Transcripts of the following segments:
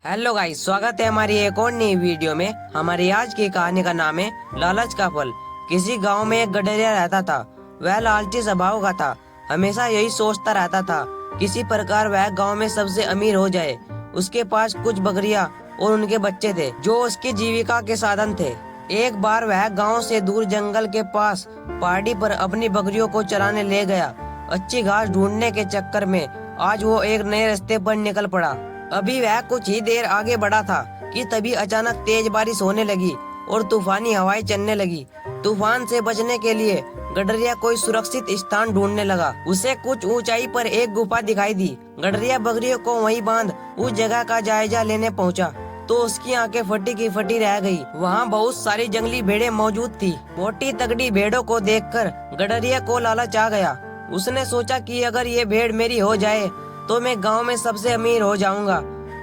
Hello guys, स्वागत है हमारी एक और नई वीडियो में। हमारी आज की कहानी का नाम है लालच का फल। किसी गांव में एक गडरिया रहता था। वह लालची स्वभाव का था। हमेशा यही सोचता रहता था किसी प्रकार वह गांव में सबसे अमीर हो जाए। उसके पास कुछ बकरियां और उनके बच्चे थे जो उसकी जीविका के साधन थे। एक बार वह गांव से दूर जंगल के पास पहाड़ी पर अपनी बकरियों को चराने ले गया। अच्छी घास ढूंढने के चक्कर में आज वो एक नए रास्ते पर निकल पड़ा। अभी वह कुछ ही देर आगे बढ़ा था कि तभी अचानक तेज बारिश होने लगी और तूफानी हवाएं चलने लगी। तूफान से बचने के लिए गडरिया कोई सुरक्षित स्थान ढूंढने लगा। उसे कुछ ऊंचाई पर एक गुफा दिखाई दी। गडरिया बकरियों को वहीं बांध उस जगह का जायजा लेने पहुंचा तो उसकी आंखें फटी की फटी रह गई। वहां बहुत सारी जंगली भेड़ें मौजूद थी। मोटी तगड़ी भेड़ों को देखकर गडरिया को लालच आ गया। उसने सोचा कि अगर ये भेड़ मेरी हो जाए तो मैं गांव में सबसे अमीर हो जाऊंगा।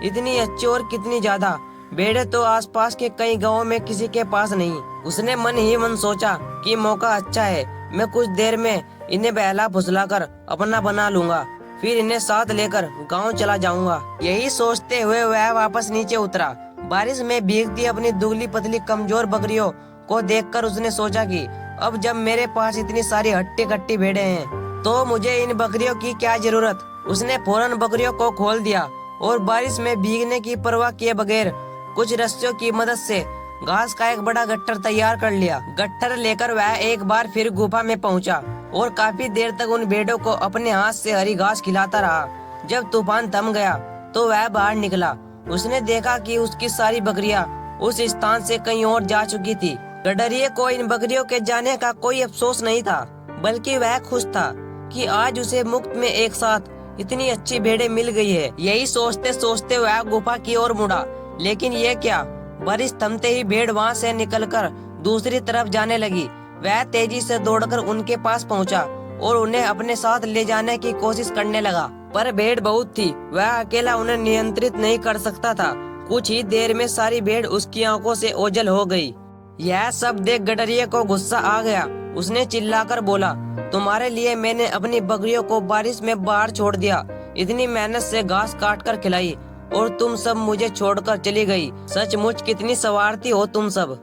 इतनी अच्छी और कितनी ज्यादा भेड़ें तो आसपास के कई गांवों में किसी के पास नहीं। उसने मन ही मन सोचा कि मौका अच्छा है, मैं कुछ देर में इन्हें बहला फुसलाकर अपना बना लूंगा, फिर इन्हें साथ लेकर गांव चला जाऊंगा। यही सोचते हुए वह वापस नीचे उतरा। बारिश में भीगती अपनी दुबली पतली कमजोर बकरियों को देखकर उसने सोचा कि अब जब मेरे पास इतनी सारी हट्टी कट्टी भेड़ें हैं तो मुझे इन बकरियों की क्या जरूरत। उसने फौरन बकरियों को खोल दिया और बारिश में भीगने की परवाह किए बगैर कुछ रस्सियों की मदद से घास का एक बड़ा गट्ठर तैयार कर लिया। गट्ठर लेकर वह एक बार फिर गुफा में पहुंचा और काफी देर तक उन भेड़ों को अपने हाथ से हरी घास खिलाता रहा। जब तूफान थम गया तो वह बाहर निकला। उसने देखा कि उसकी सारी बकरियां उस स्थान से कहीं और जा चुकी थी। गडरिये को इन बकरियों के जाने का कोई अफसोस नहीं था, बल्कि वह खुश था कि आज उसे मुफ्त में एक साथ इतनी अच्छी भेड़ें मिल गई है। यही सोचते सोचते वह गुफा की ओर मुड़ा, लेकिन ये क्या, बारिश थमते ही भेड़ वहां से निकलकर दूसरी तरफ जाने लगी। वह तेजी से दौड़कर उनके पास पहुंचा और उन्हें अपने साथ ले जाने की कोशिश करने लगा, पर भेड़ बहुत थी। वह अकेला उन्हें नियंत्रित नहीं कर सकता था। कुछ ही देर में सारी भेड़ उसकी आंखों से ओझल हो गई। यह सब देख गडरिये को गुस्सा आ गया। उसने चिल्लाकर बोला, तुम्हारे लिए मैंने अपनी बकरियों को बारिश में बाहर छोड़ दिया, इतनी मेहनत से घास काट कर खिलाई और तुम सब मुझे छोड़कर चली गई। सचमुच कितनी स्वार्थी हो तुम सब।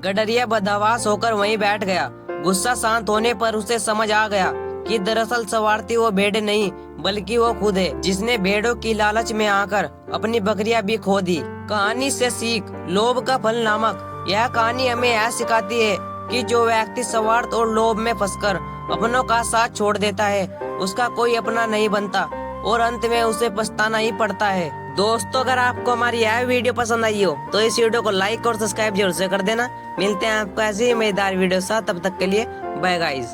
गडरिया बदहवास होकर वहीं बैठ गया। गुस्सा शांत होने पर उसे समझ आ गया कि दरअसल स्वार्थी वो भेड़ नहीं बल्कि वो खुद है, जिसने भेड़ों की लालच में आकर अपनी बकरियां भी खो दी। कहानी से सीख, लोभ का फल नामक यह कहानी हमें यह सिखाती है कि जो व्यक्ति स्वार्थ और लोभ में फंसकर अपनों का साथ छोड़ देता है उसका कोई अपना नहीं बनता और अंत में उसे पछताना ही पड़ता है। दोस्तों, अगर आपको हमारी यह वीडियो पसंद आई हो तो इस वीडियो को लाइक और सब्सक्राइब जरूर से कर देना। मिलते हैं आपको ऐसी ही मजेदार वीडियो साथ, तब तक के लिए बाय गाइज।